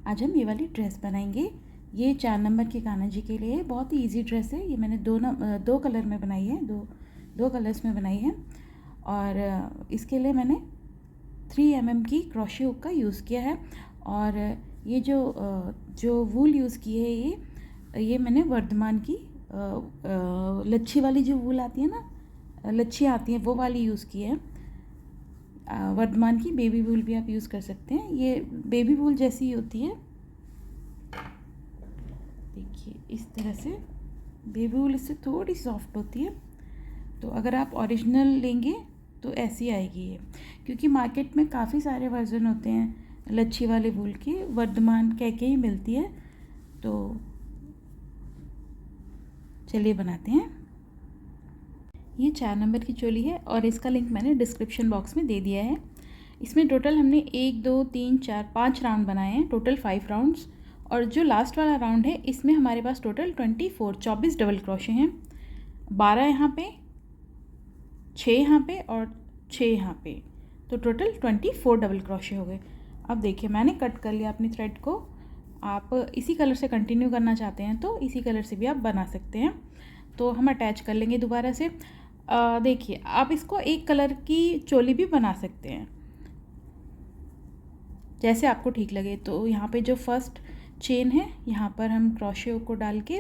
आज हम ये वाली ड्रेस बनाएंगे। ये 4 नंबर के कान्हा जी के लिए बहुत ही इजी ड्रेस है। ये मैंने दो कलर में बनाई है, दो कलर्स में बनाई है। और इसके लिए मैंने 3 mm की क्रोशे हुक का यूज़ किया है। और ये जो वूल यूज़ की है ये मैंने वर्धमान की लच्छी वाली जो वूल आती है ना, लच्छी आती है वो वाली यूज़ की है। वर्धमान की बेबी वूल भी आप यूज़ कर सकते हैं। ये बेबी वूल जैसी ही होती है, देखिए इस तरह से। बेबी वूल इससे थोड़ी सॉफ्ट होती है। तो अगर आप ओरिजिनल लेंगे तो ऐसी आएगी ये, क्योंकि मार्केट में काफ़ी सारे वर्जन होते हैं लच्छी वाले वूल के। वर्धमान कह के ही मिलती है। तो चलिए बनाते हैं। ये 4 नंबर की चोली है और इसका लिंक मैंने डिस्क्रिप्शन बॉक्स में दे दिया है। इसमें टोटल हमने 1 2 3 4 5 राउंड बनाए हैं, टोटल 5 राउंड्स। और जो लास्ट वाला राउंड है इसमें हमारे पास टोटल 24 डबल क्रोशे हैं। 12 यहाँ पे, 6 यहाँ पे और 6 यहाँ पे, तो टोटल 24 डबल क्रोशे हो गए। अब देखिए मैंने कट कर लिया अपनी थ्रेड को। आप इसी कलर से कंटिन्यू करना चाहते हैं तो इसी कलर से भी आप बना सकते हैं। तो हम अटैच कर लेंगे दोबारा से। देखिए आप इसको एक कलर की चोली भी बना सकते हैं, जैसे आपको ठीक लगे। तो यहाँ पे जो फर्स्ट चेन है यहाँ पर हम क्रोशे को डाल के,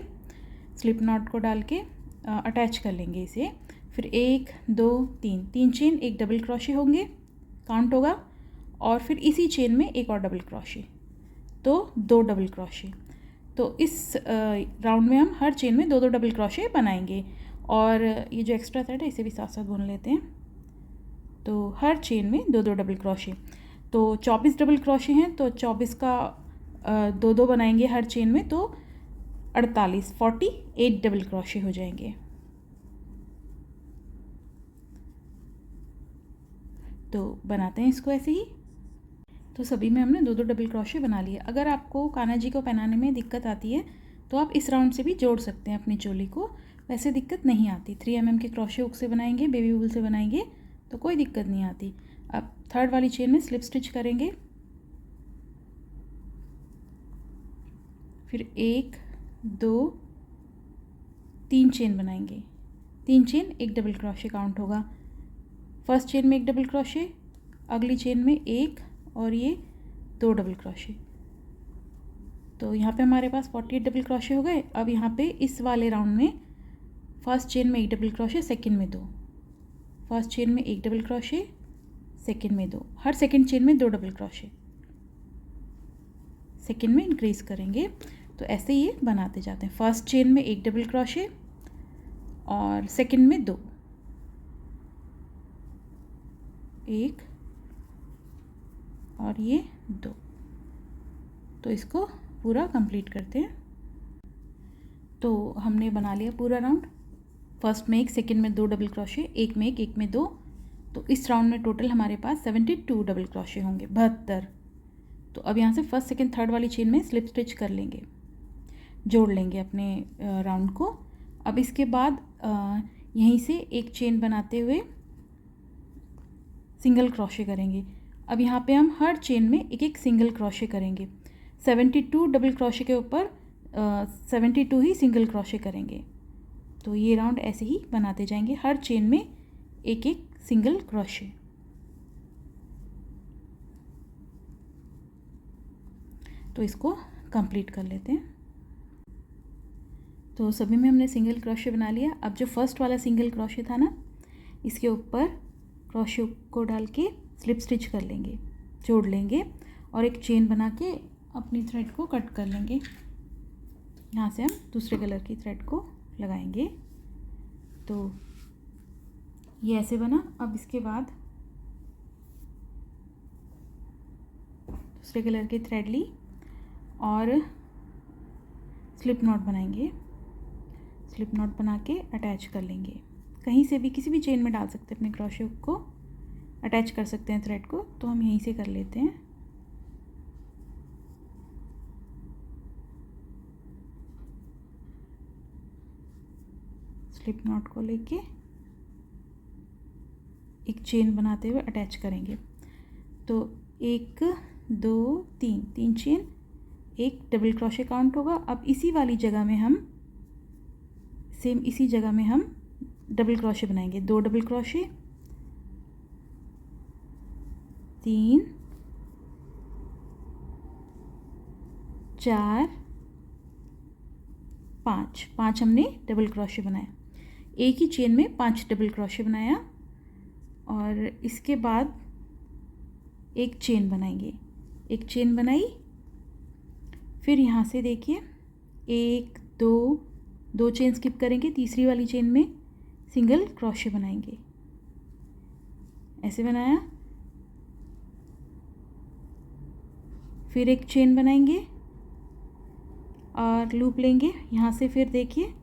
स्लिप नॉट को डाल के अटैच कर लेंगे इसे। फिर 1 2 3 चेन, एक डबल क्रोशे होंगे, काउंट होगा। और फिर इसी चेन में एक और डबल क्रोशे, तो 2 डबल क्रोशे। तो इस राउंड में हम हर चेन में 2 डबल क्रोशे बनाएंगे। और ये जो एक्स्ट्रा थ्रेड है इसे भी साथ साथ बुन लेते हैं। तो हर चेन में 2 डबल क्रोशे, तो 24 डबल क्रोशे हैं, तो 24 का 2 बनाएंगे हर चेन में, तो 48 डबल क्रोशे हो जाएंगे। तो बनाते हैं इसको ऐसे ही। तो सभी में हमने 2 डबल क्रोशे बना लिए। अगर आपको कान्हा जी को पहनाने में दिक्कत आती है तो आप इस राउंड से भी जोड़ सकते हैं अपनी चोली को, वैसे दिक्कत नहीं आती। 3 mm के क्रोशे हुक से बनाएंगे, बेबी वूल से बनाएंगे तो कोई दिक्कत नहीं आती। अब थर्ड वाली चेन में स्लिप स्टिच करेंगे। फिर 1 2 3 चेन बनाएंगे। 3 चेन, एक डबल क्रोशे काउंट होगा। फर्स्ट चेन में एक डबल क्रोशे, अगली चेन में एक, और ये 2 डबल क्रोशे। तो यहाँ पे हमारे पास 48 डबल क्रोशे हो गए। अब यहाँ पे इस वाले राउंड में फर्स्ट चेन में एक डबल क्रोशे, सेकंड में 2, फर्स्ट चेन में एक डबल क्रोशे, सेकंड में 2, हर सेकंड चेन में 2 डबल क्रोशे, सेकंड में इंक्रीज करेंगे। तो ऐसे ये बनाते जाते हैं। फर्स्ट चेन में एक डबल क्रोशे और सेकंड में 2, एक और ये 2। तो इसको पूरा कंप्लीट करते हैं। तो हमने बना लिया पूरा राउंड। फर्स्ट में एक, सेकंड में 2 डबल क्रोशे, एक में एक में 2। तो इस राउंड में टोटल हमारे पास 72 डबल क्रोशे होंगे, 72। तो अब यहाँ से फर्स्ट सेकंड थर्ड वाली चेन में स्लिप स्टिच कर लेंगे, जोड़ लेंगे अपने राउंड को। अब इसके बाद यहीं से एक चेन बनाते हुए सिंगल क्रोशे करेंगे। अब यहाँ पे हम हर चेन में एक एक सिंगल क्रोशे करेंगे। 72 डबल क्रोशे के ऊपर 72 ही सिंगल क्रोशे करेंगे। तो ये राउंड ऐसे ही बनाते जाएंगे, हर चेन में एक एक सिंगल क्रोशे। तो इसको कंप्लीट कर लेते हैं। तो सभी में हमने सिंगल क्रोशे बना लिया। अब जो फर्स्ट वाला सिंगल क्रोशे था ना, इसके ऊपर क्रोशे को डाल के स्लिप स्टिच कर लेंगे, जोड़ लेंगे और एक चेन बना के अपनी थ्रेड को कट कर लेंगे। यहाँ से हम दूसरे कलर की थ्रेड को लगाएंगे। तो ये ऐसे बना। अब इसके बाद दूसरे कलर की थ्रेड ली और स्लिप नॉट बनाएंगे। स्लिप नॉट बना के अटैच कर लेंगे। कहीं से भी, किसी भी चेन में डाल सकते हैं, अपने क्रोशे हुक को अटैच कर सकते हैं थ्रेड को। तो हम यहीं से कर लेते हैं। स्लिप नॉट को लेके एक चेन बनाते हुए अटैच करेंगे। तो 1 2 3 चेन, एक डबल क्रोशे काउंट होगा। अब इसी वाली जगह में हम सेम इसी जगह में हम डबल क्रोशे बनाएंगे। 2 डबल क्रोशे, 3 4 5 हमने डबल क्रोशे बनाया। एक ही चेन में 5 डबल क्रोशे बनाया और इसके बाद एक चेन बनाएंगे। एक चेन बनाई, फिर यहाँ से देखिए 1 2 चेन स्किप करेंगे, तीसरी वाली चेन में सिंगल क्रोशे बनाएंगे। ऐसे बनाया, फिर एक चेन बनाएंगे और लूप लेंगे। यहाँ से फिर देखिए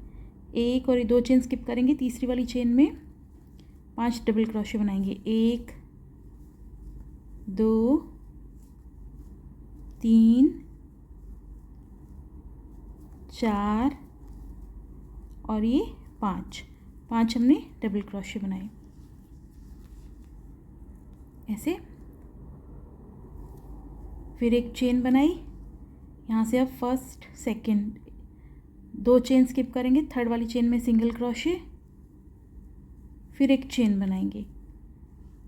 1 और 2 चेन स्किप करेंगे, तीसरी वाली चेन में 5 डबल क्रोशे बनाएंगे। 1 2 3 4 और ये 5 हमने डबल क्रोशे बनाए। ऐसे फिर एक चेन बनाई, यहाँ से अब फर्स्ट सेकंड 2 चेन स्किप करेंगे, थर्ड वाली चेन में सिंगल क्रोशे, फिर एक चेन बनाएंगे,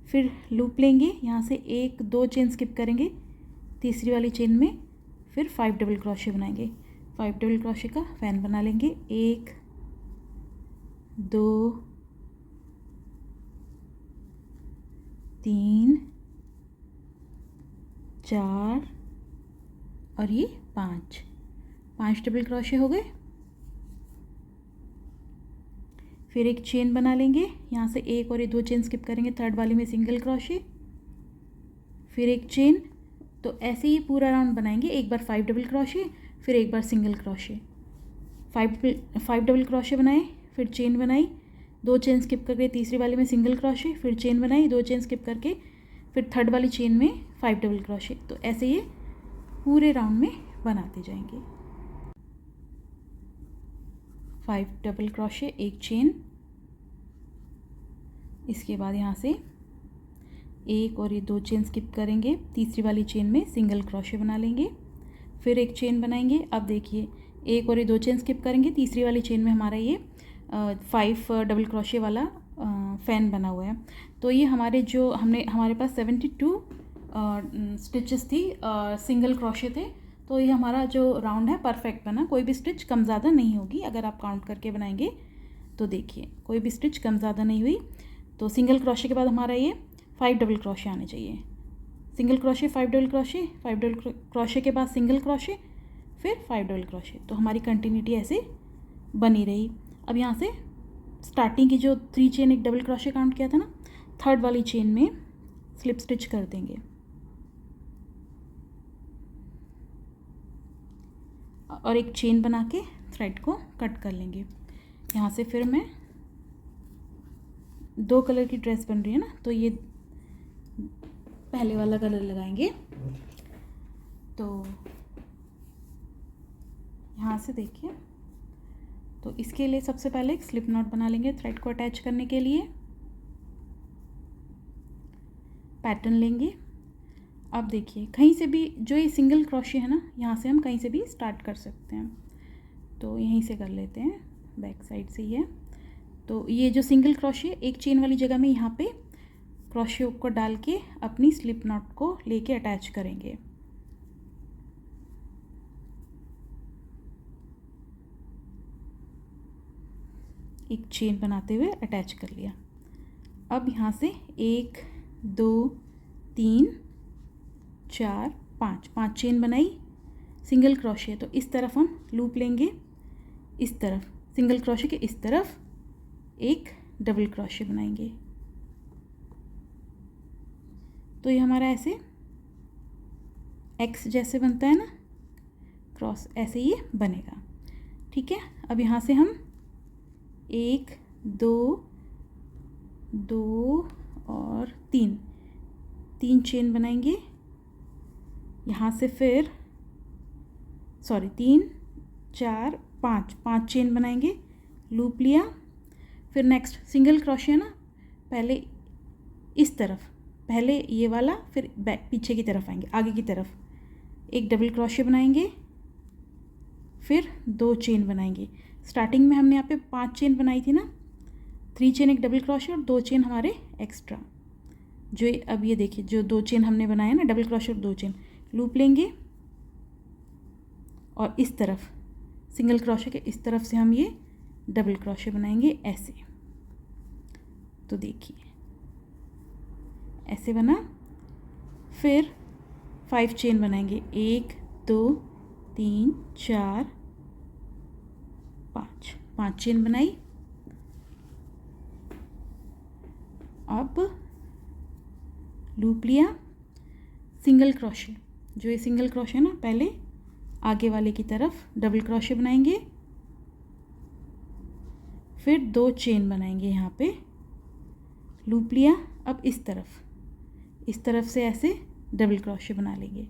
फिर लूप लेंगे। यहाँ से 1 2 चेन स्किप करेंगे, तीसरी वाली चेन में फिर 5 डबल क्रोशे बनाएंगे। 5 डबल क्रोशे का फैन बना लेंगे। 1 2 3 4 और ये 5 डबल क्रोशे हो गए। फिर एक चेन बना लेंगे, यहाँ से 1 और 2 चेन स्किप करेंगे, थर्ड वाली में सिंगल क्रोशे, फिर एक चेन। तो ऐसे ही पूरा राउंड बनाएंगे। एक बार 5 डबल क्रोशे, फिर एक बार सिंगल क्रोशे, 5 डबल क्रोशे बनाए, फिर चेन बनाई, 2 चेन स्किप करके तीसरी वाली में सिंगल क्रोशे, फिर चेन बनाई, 2 चेन स्किप करके फिर थर्ड वाली चेन में 5 डबल क्रोशे। तो ऐसे ये पूरे राउंड में बनाते जाएंगे। 5 डबल क्रोशे, एक चेन, इसके बाद यहाँ से 1 और 2 चेन स्किप करेंगे, तीसरी वाली चेन में सिंगल क्रोशे बना लेंगे, फिर एक चेन बनाएंगे। अब देखिए 1 और 2 चेन स्किप करेंगे, तीसरी वाली चेन में हमारा ये 5 डबल क्रोशे वाला फैन बना हुआ है। तो ये हमारे पास 72 स्टिचेस थी, सिंगल क्रोशे थे। तो ये हमारा जो राउंड है परफेक्ट बना, कोई भी स्टिच कम ज़्यादा नहीं होगी। अगर आप काउंट करके बनाएंगे तो देखिए कोई भी स्टिच कम ज़्यादा नहीं हुई। तो सिंगल क्रोशे के बाद हमारा ये 5 डबल क्रोशे आने चाहिए। Single crochet, 5 double crochet, 5 double crochet के बाद सिंगल क्रोशे, फिर 5 डबल क्रोशे। तो हमारी कंटिन्यूटी ऐसे बनी रही। अब यहाँ से स्टार्टिंग की जो 3 चेन एक डबल क्रोशे काउंट किया था ना, थर्ड वाली चेन में स्लिप स्टिच कर देंगे और एक चेन बना के थ्रेड को कट कर लेंगे। यहाँ से फिर मैं 2 कलर की ड्रेस बन रही है ना, तो ये पहले वाला कलर लगाएंगे। तो यहाँ से देखिए, तो इसके लिए सबसे पहले एक स्लिप नॉट बना लेंगे थ्रेड को अटैच करने के लिए। पैटर्न लेंगे। अब देखिए कहीं से भी जो ये सिंगल क्रोशे है ना, यहाँ से हम कहीं से भी स्टार्ट कर सकते हैं। तो यहीं से कर लेते हैं, बैक साइड से ही है। तो ये जो सिंगल क्रोशे एक चेन वाली जगह में यहाँ पे क्रोशे हुक को डाल के अपनी स्लिप नॉट को लेके अटैच करेंगे। एक चेन बनाते हुए अटैच कर लिया। अब यहाँ से 1 2 3 4 5 चेन बनाई, सिंगल क्रोशे। तो इस तरफ हम लूप लेंगे, इस तरफ सिंगल क्रोशे के इस तरफ एक डबल क्रोशे बनाएंगे। तो ये हमारा ऐसे एक्स जैसे बनता है ना, क्रॉस, ऐसे ये बनेगा। ठीक है। अब यहाँ से हम 1 2 और 3 चेन बनाएंगे। यहाँ से फिर 3 4 5 चेन बनाएंगे, लूप लिया। फिर नेक्स्ट सिंगल क्रोशे ना, पहले इस तरफ, पहले ये वाला, फिर बैक पीछे की तरफ आएंगे, आगे की तरफ एक डबल क्रोशे बनाएंगे, फिर 2 चेन बनाएंगे। स्टार्टिंग में हमने यहाँ पे 5 चेन बनाई थी ना, 3 चेन एक डबल क्रोशे और 2 चेन हमारे एक्स्ट्रा। जो अब ये देखिए जो 2 चेन हमने बनाया ना, डबल क्रोशे और 2 चेन, लूप लेंगे और इस तरफ सिंगल क्रोशे के इस तरफ से हम ये डबल क्रोशे बनाएंगे ऐसे। तो देखिए ऐसे बना। फिर 5 चेन बनाएंगे, 1 2 3 4 5 चेन बनाई। अब लूप लिया, सिंगल क्रोशे, जो ये सिंगल क्रोशे ना, पहले आगे वाले की तरफ डबल क्रोशे बनाएंगे, फिर 2 चेन बनाएंगे यहाँ पे, लूप लिया। अब इस तरफ से ऐसे डबल क्रोशे बना लेंगे।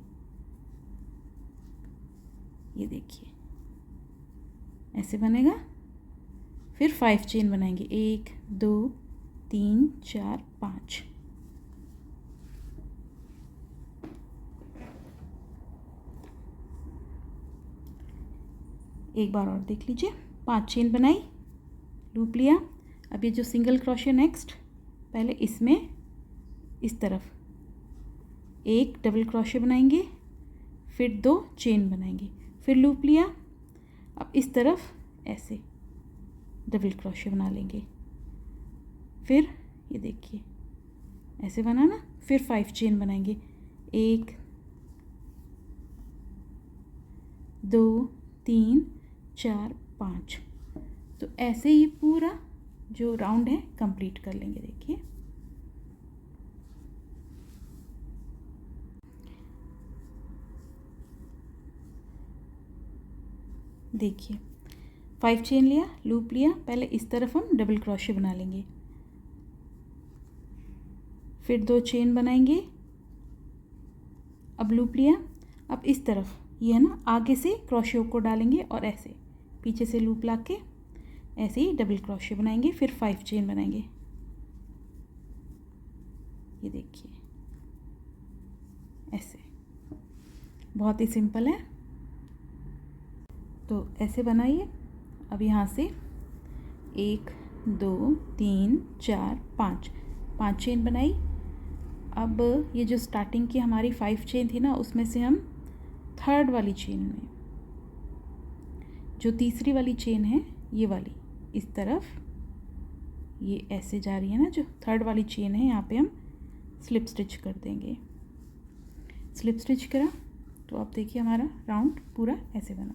ये देखिए ऐसे बनेगा। फिर 5 चेन बनाएंगे, 1 2 3 4 5। एक बार और देख लीजिए, 5 चेन बनाई, लूप लिया। अब ये जो सिंगल क्रोशे नेक्स्ट, पहले इसमें इस तरफ एक डबल क्रोशे बनाएंगे, फिर 2 चेन बनाएंगे, फिर लूप लिया। अब इस तरफ ऐसे डबल क्रोशे बना लेंगे। फिर ये देखिए ऐसे बना ना। फिर 5 चेन बनाएंगे, 1 2 3 4 5। तो ऐसे ही पूरा जो राउंड है कंप्लीट कर लेंगे। देखिए 5 चेन लिया, लूप लिया, पहले इस तरफ हम डबल क्रोशे बना लेंगे, फिर 2 चेन बनाएंगे। अब लूप लिया। अब इस तरफ ये है ना, आगे से क्रोशे को डालेंगे और ऐसे पीछे से लूप ला के ऐसे ही डबल क्रोशे बनाएंगे, फिर 5 चेन बनाएंगे। ये देखिए ऐसे, बहुत ही सिंपल है। तो ऐसे बनाइए। अब यहाँ से 1 2 3 4 5 चेन बनाई। अब ये जो स्टार्टिंग की हमारी 5 चेन थी ना, उसमें से हम थर्ड वाली चेन में, जो तीसरी वाली चेन है ये वाली, इस तरफ ये ऐसे जा रही है ना, जो थर्ड वाली चेन है, यहाँ पे हम स्लिप स्टिच कर देंगे। स्लिप स्टिच करा तो आप देखिए हमारा राउंड पूरा ऐसे बना।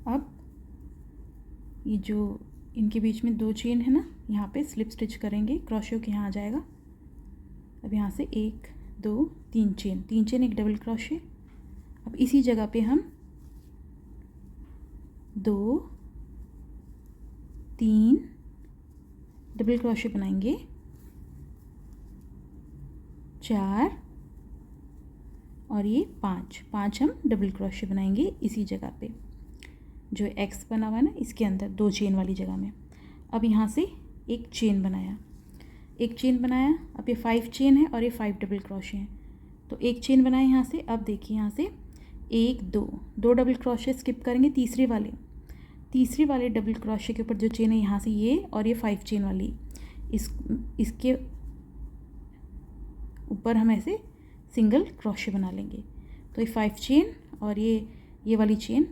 अब ये जो इनके बीच में 2 चेन है ना, यहाँ पे स्लिप स्टिच करेंगे, क्रोशे के यहाँ आ जाएगा। अब यहाँ से 1 2 3 चेन एक डबल क्रोशे। अब इसी जगह पे हम 2 3 डबल क्रोशे बनाएंगे, 4 और ये 5 हम डबल क्रोशे बनाएंगे इसी जगह पे, जो एक्स बना हुआ है ना, इसके अंदर 2 चेन वाली जगह में। अब यहाँ से एक चेन बनाया। अब ये 5 चेन है और ये 5 डबल क्रोशे हैं, तो एक चेन बनाए यहाँ से। अब देखिए यहाँ से 1 2 डबल क्रोशे स्किप करेंगे, तीसरी वाले डबल क्रोशे के ऊपर जो चेन है यहाँ से ये, और ये 5 चेन वाली, इसके ऊपर हम ऐसे सिंगल क्रोशे बना लेंगे। तो ये 5 चेन और ये वाली चेन,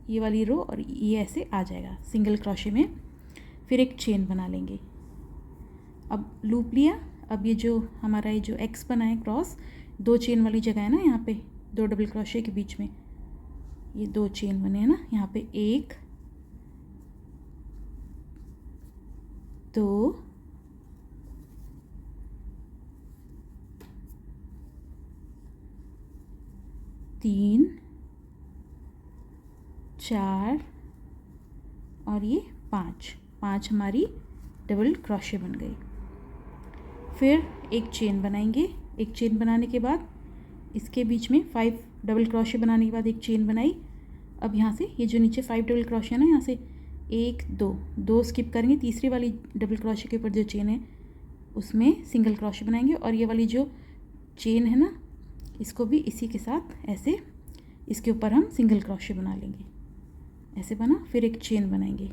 ये वाली रो और ये ऐसे आ जाएगा सिंगल क्रोशे में। फिर एक चेन बना लेंगे। अब लूप लिया। अब ये जो हमारा ये जो एक्स बना है क्रॉस, 2 चेन वाली जगह है ना, यहाँ पे 2 डबल क्रोशे के बीच में ये 2 चेन बने हैं ना, यहाँ पे 1 2 3 4 और ये 5 हमारी डबल क्रोशे बन गई। फिर एक चेन बनाएंगे। एक चेन बनाने के बाद इसके बीच में 5 डबल क्रोशे बनाने के बाद एक चेन बनाई। अब यहाँ से ये जो नीचे 5 डबल क्रोशे है ना, यहाँ से 1 2 स्किप करेंगे, तीसरी वाली डबल क्रोशे के ऊपर जो चेन है उसमें सिंगल क्रोशे बनाएंगे, और ये वाली जो चेन है ना, इसको भी इसी के साथ ऐसे इसके ऊपर हम सिंगल क्रोशे बना लेंगे। ऐसे बना, फिर एक चेन बनाएंगे।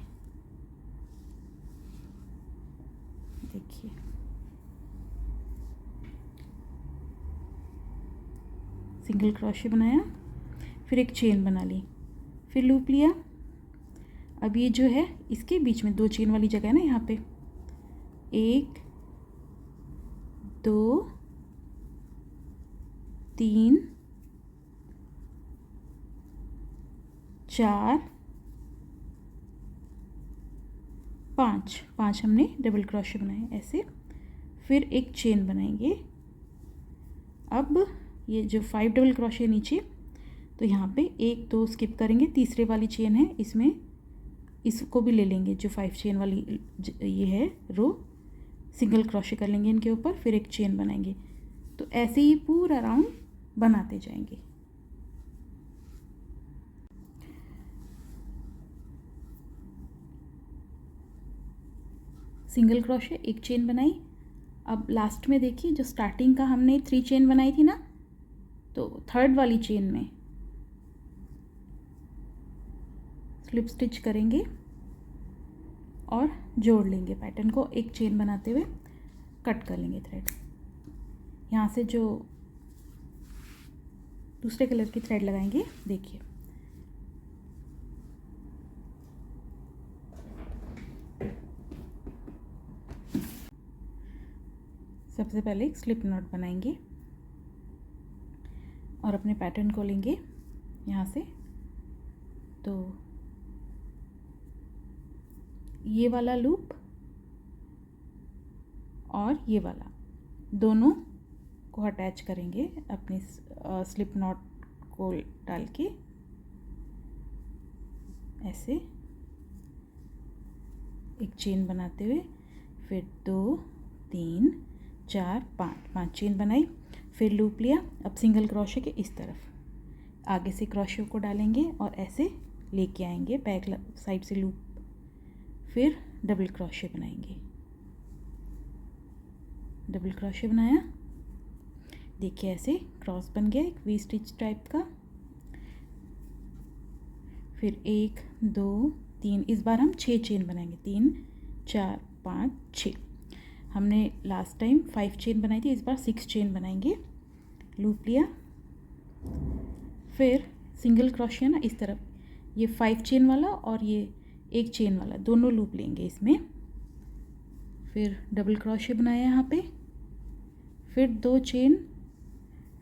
देखिए सिंगल क्रोशे बनाया, फिर एक चेन बना ली, फिर लूप लिया। अब ये जो है इसके बीच में 2 चेन वाली जगह है ना, यहाँ पे 1 2 3 4 5 हमने डबल क्रोशे बनाए ऐसे, फिर एक चेन बनाएंगे। अब ये जो 5 डबल क्रोशे नीचे, तो यहाँ पे 1 2 स्किप करेंगे, तीसरे वाली चेन है इसमें, इसको भी ले लेंगे जो 5 चेन वाली ये है रो, सिंगल क्रोशे कर लेंगे इनके ऊपर, फिर एक चेन बनाएंगे। तो ऐसे ही पूरा राउंड बनाते जाएंगे। सिंगल क्रोशे, एक चेन बनाई। अब लास्ट में देखिए जो स्टार्टिंग का हमने 3 चेन बनाई थी ना, तो 3rd वाली चेन में स्लिप स्टिच करेंगे और जोड़ लेंगे पैटर्न को। एक चेन बनाते हुए कट कर लेंगे थ्रेड। यहाँ से जो दूसरे कलर की थ्रेड लगाएंगे, देखिए सबसे पहले एक स्लिप नॉट बनाएंगे और अपने पैटर्न को लेंगे यहाँ से। तो ये वाला लूप और ये वाला दोनों को अटैच करेंगे अपनी स्लिप नॉट को डाल के, ऐसे एक चेन बनाते हुए, फिर 2 3 4 5 चेन बनाई, फिर लूप लिया। अब सिंगल क्रोशे के इस तरफ आगे से क्रोशे को डालेंगे और ऐसे लेके आएंगे बैक साइड से लूप, फिर डबल क्रोशे बनाएंगे। डबल क्रोशे बनाया, देखिए ऐसे क्रॉस बन गया एक वी स्टिच टाइप का। फिर 1 2 3, इस बार हम 6 चेन बनाएंगे, 3 4 5 6। हमने लास्ट टाइम 5 चेन बनाई थी, इस बार 6 चेन बनाएंगे। लूप लिया, फिर सिंगल क्रोशे ना इस तरफ, ये 5 चेन वाला और ये एक चेन वाला दोनों लूप लेंगे इसमें। फिर डबल क्रोशे बनाया यहाँ पे, फिर 2 चेन,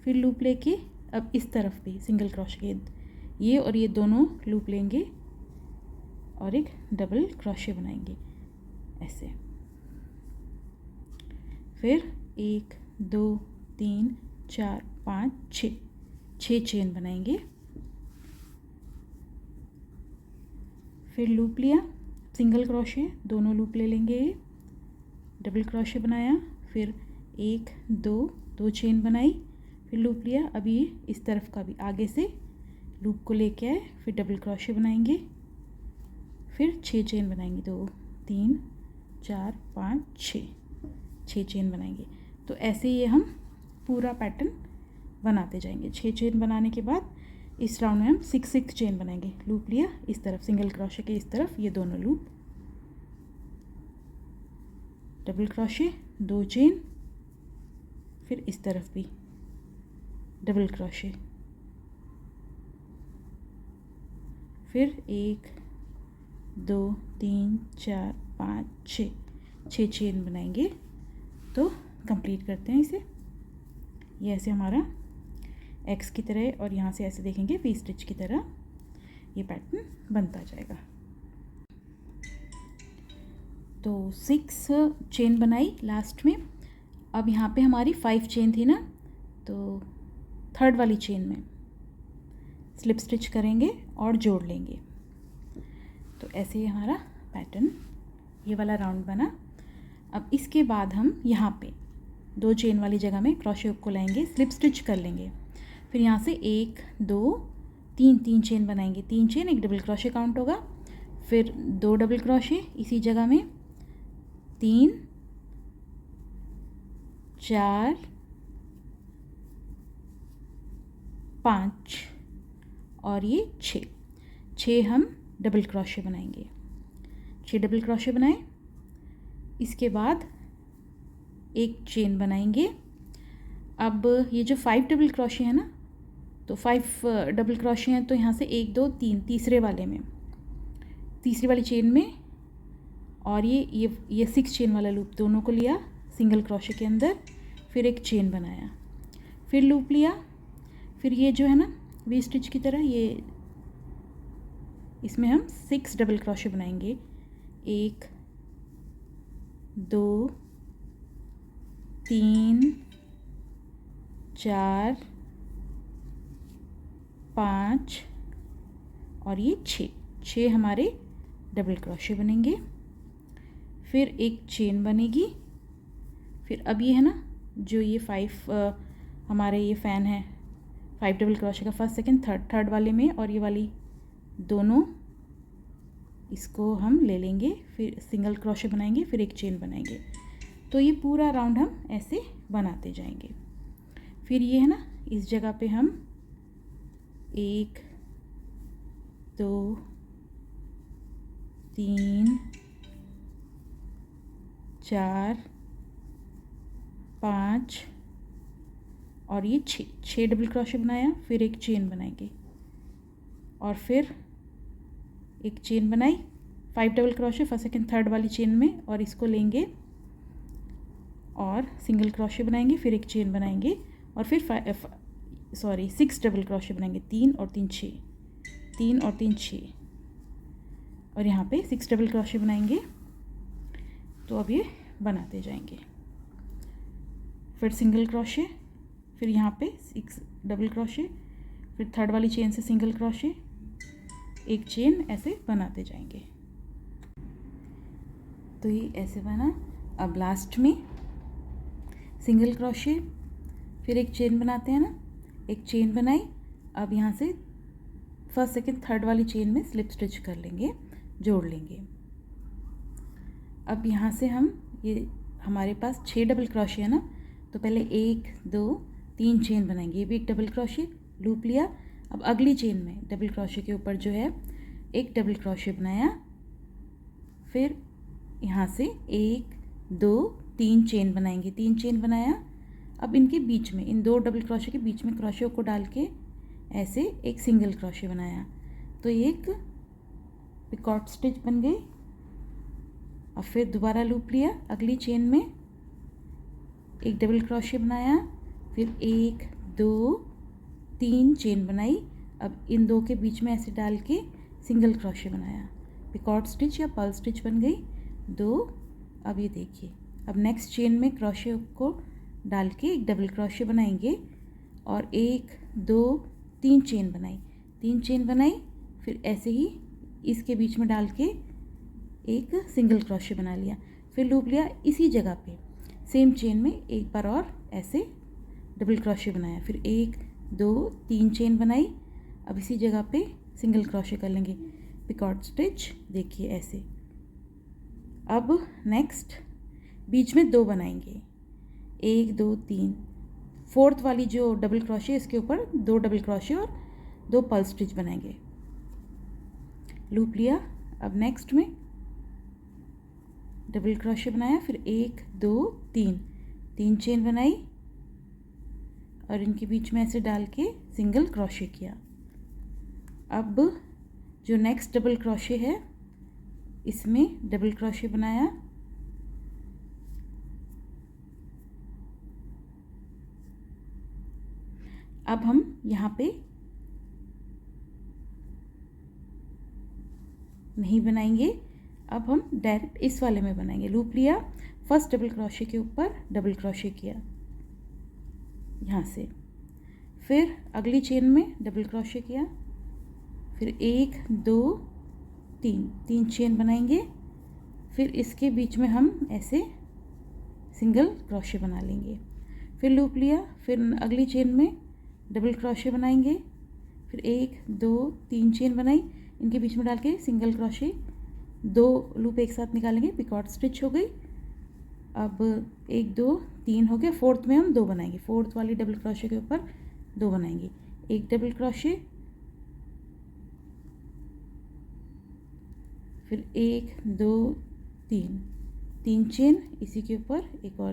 फिर लूप लेके अब इस तरफ भी सिंगल क्रोशे के ये और ये दोनों लूप लेंगे और एक डबल क्रोशे बनाएंगे ऐसे। फिर 1 2 3 4 5 6 चेन बनाएंगे। फिर लूप लिया, सिंगल क्रोशे, दोनों लूप ले लेंगे, डबल क्रोशे बनाया, फिर 1 2 चेन बनाई, फिर लूप लिया। अब ये इस तरफ का भी आगे से लूप को लेके आए, फिर डबल क्रोशे बनाएंगे, फिर 6 चेन बनाएंगे, 2 3 4 5 6 चेन बनाएंगे। तो ऐसे ये हम पूरा पैटर्न बनाते जाएंगे। 6 चेन बनाने के बाद इस राउंड में हम 6 चेन बनाएंगे। लूप लिया इस तरफ, सिंगल क्रोशे के इस तरफ ये दोनों लूप, डबल क्रोशे, 2 चेन, फिर इस तरफ भी डबल क्रोशे, फिर 1 2 3 4 5 6 चेन बनाएंगे। तो कंप्लीट करते हैं इसे। ये ऐसे हमारा एक्स की तरह और यहाँ से ऐसे देखेंगे वी स्टिच की तरह ये पैटर्न बनता जाएगा। तो 6 चेन बनाई लास्ट में। अब यहाँ पे हमारी 5 चेन थी ना, तो 3rd वाली चेन में स्लिप स्टिच करेंगे और जोड़ लेंगे। तो ऐसे ही हमारा पैटर्न ये वाला राउंड बना। अब इसके बाद हम यहाँ पे 2 चेन वाली जगह में क्रोशे हुक को लाएंगे, स्लिप स्टिच कर लेंगे, फिर यहाँ से 1 2 3 चेन बनाएंगे, 3 चेन, एक डबल क्रोशे काउंट होगा, फिर 2 डबल क्रोशे इसी जगह में, 3 4 5 और ये 6 हम डबल क्रोशे बनाएंगे। 6 डबल क्रोशे बनाए, इसके बाद एक चेन बनाएंगे। अब ये जो 5 डबल क्रोशे है ना, तो 5 डबल क्रोशे हैं, तो यहाँ से 1 2 3 तीसरे वाली चेन में, और ये 6 चेन वाला लूप दोनों को लिया सिंगल क्रोशे के अंदर, फिर एक चेन बनाया, फिर लूप लिया, फिर ये जो है ना वी स्टिच की तरह, ये इसमें हम 6 डबल क्रोशे बनाएंगे। 1 2 3 4 5 और ये 6 हमारे डबल क्रोशे बनेंगे। फिर एक चेन बनेगी। फिर अब ये है ना, जो ये 5 हमारे ये फ़ैन है 5 डबल क्रोशे का फर्स्ट सेकंड थर्ड वाले में, और ये वाली दोनों, इसको हम ले लेंगे, फिर सिंगल क्रोशे बनाएंगे, फिर एक चेन बनाएंगे। तो ये पूरा राउंड हम ऐसे बनाते जाएंगे। फिर ये है ना, इस जगह पे हम 1 2 3 4 5 और ये 6 डबल क्रोशे बनाया, फिर एक चेन बनाएंगे, और फिर एक चेन बनाई, 5 double crochet first second third वाली चेन में, और इसको लेंगे और सिंगल क्रोशे बनाएंगे, फिर एक चेन बनाएंगे, और फिर 6 डबल क्रोशे बनाएंगे, 3 और 3 6, 3 और 3 6, और यहाँ पे 6 डबल क्रोशे बनाएंगे। तो अब ये बनाते जाएंगे। फिर सिंगल क्रोशे, फिर यहाँ पे 6 डबल क्रोशे, फिर थर्ड वाली चेन से सिंगल क्रोशे, एक चेन, ऐसे बनाते जाएंगे। तो ये ऐसे बना। अब लास्ट में सिंगल क्रोशे, फिर एक चेन बनाते हैं ना, एक चेन बनाई। अब यहाँ से फर्स्ट सेकंड थर्ड वाली चेन में स्लिप स्टिच कर लेंगे, जोड़ लेंगे। अब यहाँ से हम ये हमारे पास 6 डबल क्रोशे है ना, तो पहले 1 2 3 चेन बनाएंगे। ये भी एक डबल क्रोशे, लूप लिया। अब अगली चेन में डबल क्रोशे के ऊपर जो है एक डबल क्रोशे बनाया, फिर यहाँ से 1 2 3 चेन बनाएंगे, 3 चेन बनाया। अब इनके बीच में, इन 2 डबल क्रोशे के बीच में क्रोशे को डाल के ऐसे एक सिंगल क्रोशे बनाया, तो एक पिकॉट स्टिच बन गई। अब फिर दोबारा लूप लिया, अगली चेन में एक डबल क्रोशे बनाया, फिर 1 2 3 चेन बनाई। अब इन 2 के बीच में ऐसे डाल के सिंगल क्रोशे बनाया, पिकॉट स्टिच या पर्ल स्टिच बन गई 2। अब ये देखिए, अब नेक्स्ट चेन में क्रोशे को डाल के एक डबल क्रोशे बनाएंगे, और 1 2 3 चेन बनाई, 3 चेन बनाई, फिर ऐसे ही इसके बीच में डाल के एक सिंगल क्रोशे बना लिया, फिर लूप लिया, इसी जगह पे सेम चेन में एक बार और ऐसे डबल क्रोशे बनाया, फिर 1 2 3 चेन बनाई। अब इसी जगह पे सिंगल क्रोशे कर लेंगे, पिकॉट स्टिच, देखिए ऐसे। अब नेक्स्ट बीच में 2 बनाएंगे, 1 2 3, फोर्थ वाली जो डबल क्रोशे इसके ऊपर 2 डबल क्रोशे और 2 पर्ल स्टिच बनाएंगे, लूप लिया। अब नेक्स्ट में डबल क्रोशे बनाया, फिर 1 2 3 चेन बनाई, और इनके बीच में ऐसे डाल के सिंगल क्रोशे किया। अब जो नेक्स्ट डबल क्रोशे है इसमें डबल क्रोशे बनाया, अब हम यहाँ पे नहीं बनाएंगे, अब हम डायरेक्ट इस वाले में बनाएंगे। लूप लिया, फर्स्ट डबल क्रोशे के ऊपर डबल क्रोशे किया यहाँ से, फिर अगली चेन में डबल क्रोशे किया, फिर 1 2 3 चेन बनाएंगे, फिर इसके बीच में हम ऐसे सिंगल क्रोशे बना लेंगे, फिर लूप लिया, फिर अगली चेन में डबल क्रोशे बनाएंगे, फिर 1 2 3 चेन बनाई, इनके बीच में डाल के सिंगल क्रोशे, 2 लूप एक साथ निकालेंगे, पिकॉट स्टिच हो गई। अब 1 2 3 हो गया, फोर्थ में हम 2 बनाएंगे, फोर्थ वाली डबल क्रोशे के ऊपर 2 बनाएंगे, एक डबल क्रोशे, फिर 1 2 3, 3 चेन, इसी के ऊपर एक और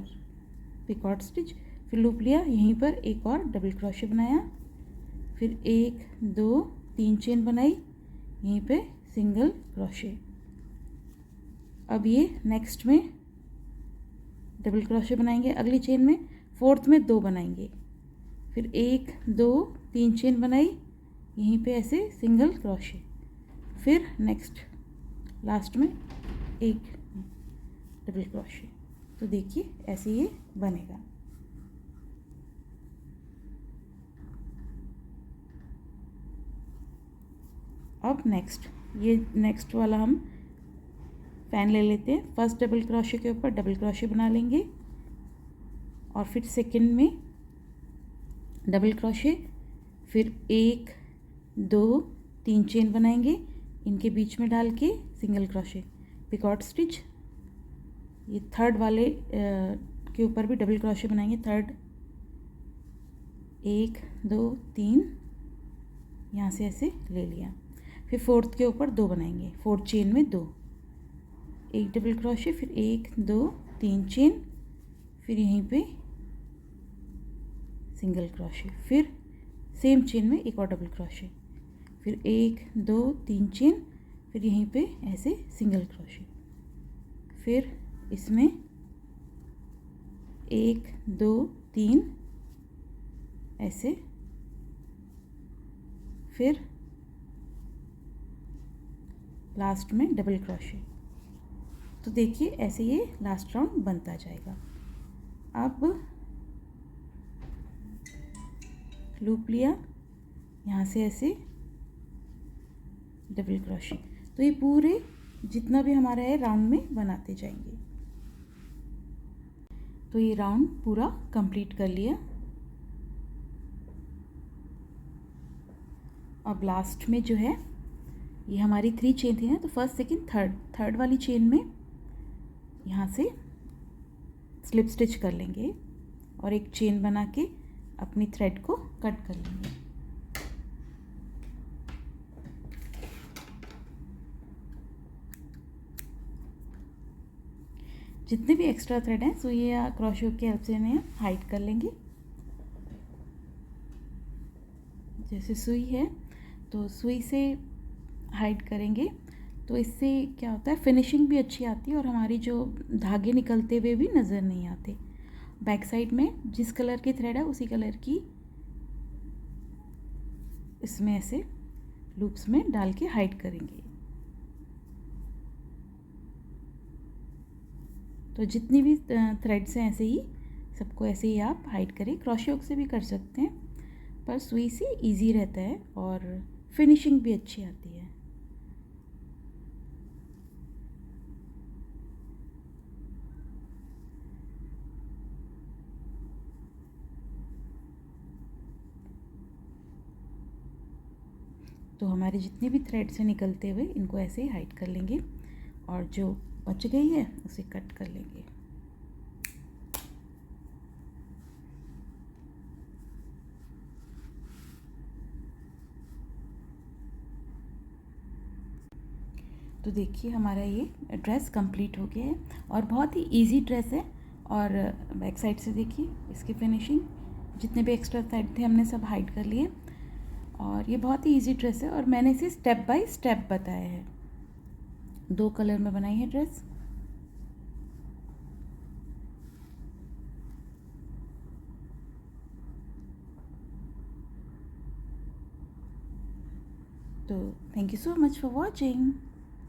पिकॉट स्टिच, फिर लूप लिया, यहीं पर एक और डबल क्रोशे बनाया, फिर 1 2 3 चेन बनाई, यहीं पे सिंगल क्रोशे। अब ये नेक्स्ट में डबल क्रोशे बनाएंगे, अगली चेन में फोर्थ में 2 बनाएंगे, फिर 1 2 3 चेन बनाई, यहीं पे ऐसे सिंगल क्रोशे, फिर नेक्स्ट लास्ट में एक डबल क्रोशे। तो देखिए ऐसे ये बनेगा। अब नेक्स्ट वाला हम फैन ले लेते हैं। फर्स्ट डबल क्रोशे के ऊपर डबल क्रोशे बना लेंगे और फिर सेकंड में डबल क्रोशे, फिर 1 2 3 चेन बनाएंगे, इनके बीच में डाल के सिंगल क्रोशे, पिकॉट स्टिच। ये थर्ड वाले के ऊपर भी डबल क्रोशे बनाएंगे, थर्ड 1 2 3, यहाँ से ऐसे ले लिया, फिर फोर्थ के ऊपर 2 बनाएंगे, फोर्थ चेन में 2, एक डबल क्रोशे, फिर 1 2 3 चेन, फिर यहीं पे सिंगल क्रोशे, फिर सेम चेन में एक और डबल क्रोशे, फिर 1 2 3 चेन, फिर यहीं पे ऐसे सिंगल क्रोशे, फिर इसमें 1 2 3 ऐसे, फिर लास्ट में डबल क्रोशे। तो देखिए ऐसे ये लास्ट राउंड बनता जाएगा। अब लूप लिया, यहाँ से ऐसे डबल क्रोशे, तो ये पूरे जितना भी हमारा है राउंड में बनाते जाएंगे। तो ये राउंड पूरा कंप्लीट कर लिया। अब लास्ट में जो है ये हमारी 3 चेन थी ना, तो फर्स्ट सेकंड थर्ड वाली चेन में यहाँ से स्लिप स्टिच कर लेंगे और एक चेन बना के अपनी थ्रेड को कट कर लेंगे। जितने भी एक्स्ट्रा थ्रेड हैं सो ये क्रोशे की हेल्प से इन्हें हाइड कर लेंगे। जैसे सुई है तो सुई से हाइड करेंगे, तो इससे क्या होता है फिनिशिंग भी अच्छी आती है और हमारी जो धागे निकलते हुए भी नज़र नहीं आते। बैक साइड में जिस कलर की थ्रेड है उसी कलर की इसमें ऐसे लूप्स में डाल के हाइड करेंगे। तो जितनी भी थ्रेड्स हैं ऐसे ही सबको ऐसे ही आप हाइड करें। क्रोशे हुक से भी कर सकते हैं, पर सुई से इजी रहता है और फिनिशिंग भी अच्छी आती है। तो हमारे जितने भी थ्रेड से निकलते हुए इनको ऐसे ही हाइड कर लेंगे और जो बच गई है उसे कट कर लेंगे। तो देखिए हमारा ये ड्रेस कंप्लीट हो गया है और बहुत ही इजी ड्रेस है। और बैक साइड से देखिए इसकी फिनिशिंग, जितने भी एक्स्ट्रा थ्रेड थे हमने सब हाइड कर लिए और ये बहुत ही इजी ड्रेस है और मैंने इसे स्टेप बाय स्टेप बताया है। 2 कलर में बनाई है ड्रेस। तो thank you so much for watching.